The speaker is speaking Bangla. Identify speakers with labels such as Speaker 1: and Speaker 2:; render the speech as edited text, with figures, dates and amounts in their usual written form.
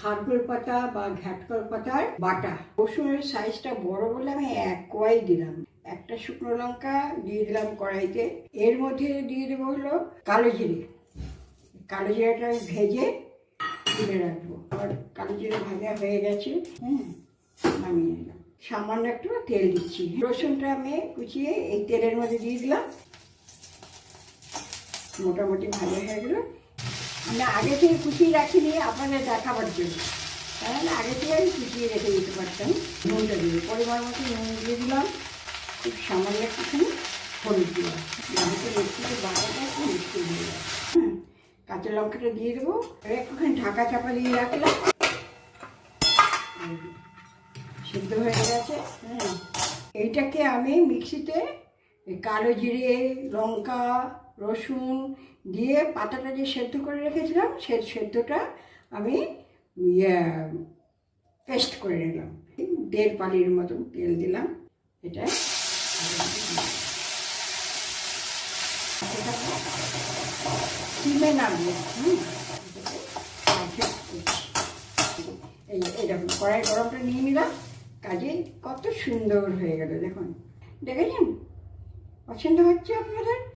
Speaker 1: খারকোল পাতা বা ঘাটকল পাতার বাটা। রসুনের সাইজটা বড় বলে আমি এক কোয়াই দিলাম। একটা শুকনো লঙ্কা দিয়ে দিলাম কড়াইতে। এর মধ্যে দিয়ে দেবো হলো কালো জিরে। কালো জিরাটা আমি ভেজে তুলে রাখবো। আর কালো জিরে ভাজা হয়ে গেছে, নামিয়ে নিলাম। সামান্য একটু তেল দিচ্ছি। রসুনটা আমি কুচিয়ে এই তেলের মধ্যে দিয়ে দিলাম। মোটামুটি ভালো হয়ে গেল। আমি আগে থেকে কুচিয়ে রাখিনি আপনাদের দেখাবার জন্য, তাহলে আগে থেকে আমি কুচিয়ে রেখে দিতে পারতাম। নুনটা দিয়ে পরিমাণ মতো নুন দিয়ে দিলাম। খুব সামান্য একটুখানি হলুদ দিলাম। মাংসের একটু বাটাটা একটু মিষ্টি দিয়ে দিলাম। কাঁচা লঙ্কাটা দিয়ে দেবো। এবার একটুখানি ঢাকা চাপা দিয়ে রাখলাম। সিদ্ধ হয়ে গেছে। এইটাকে আমি মিক্সিতে কালো জিরে, লঙ্কা, রসুন দিয়ে পাতাটা যে সেদ্ধ করে রেখেছিলাম সে সেদ্ধটা আমি পেস্ট করে নিলাম। 1.5 পালির মতন তেল দিলাম। এটা সিমে নামবে। এইরকম কড়াই গরমটা নিয়ে নিলাম। কাজে কত সুন্দর হয়ে গেল দেখুন। দেখেছেন? পছন্দ হচ্ছে আপনাদের?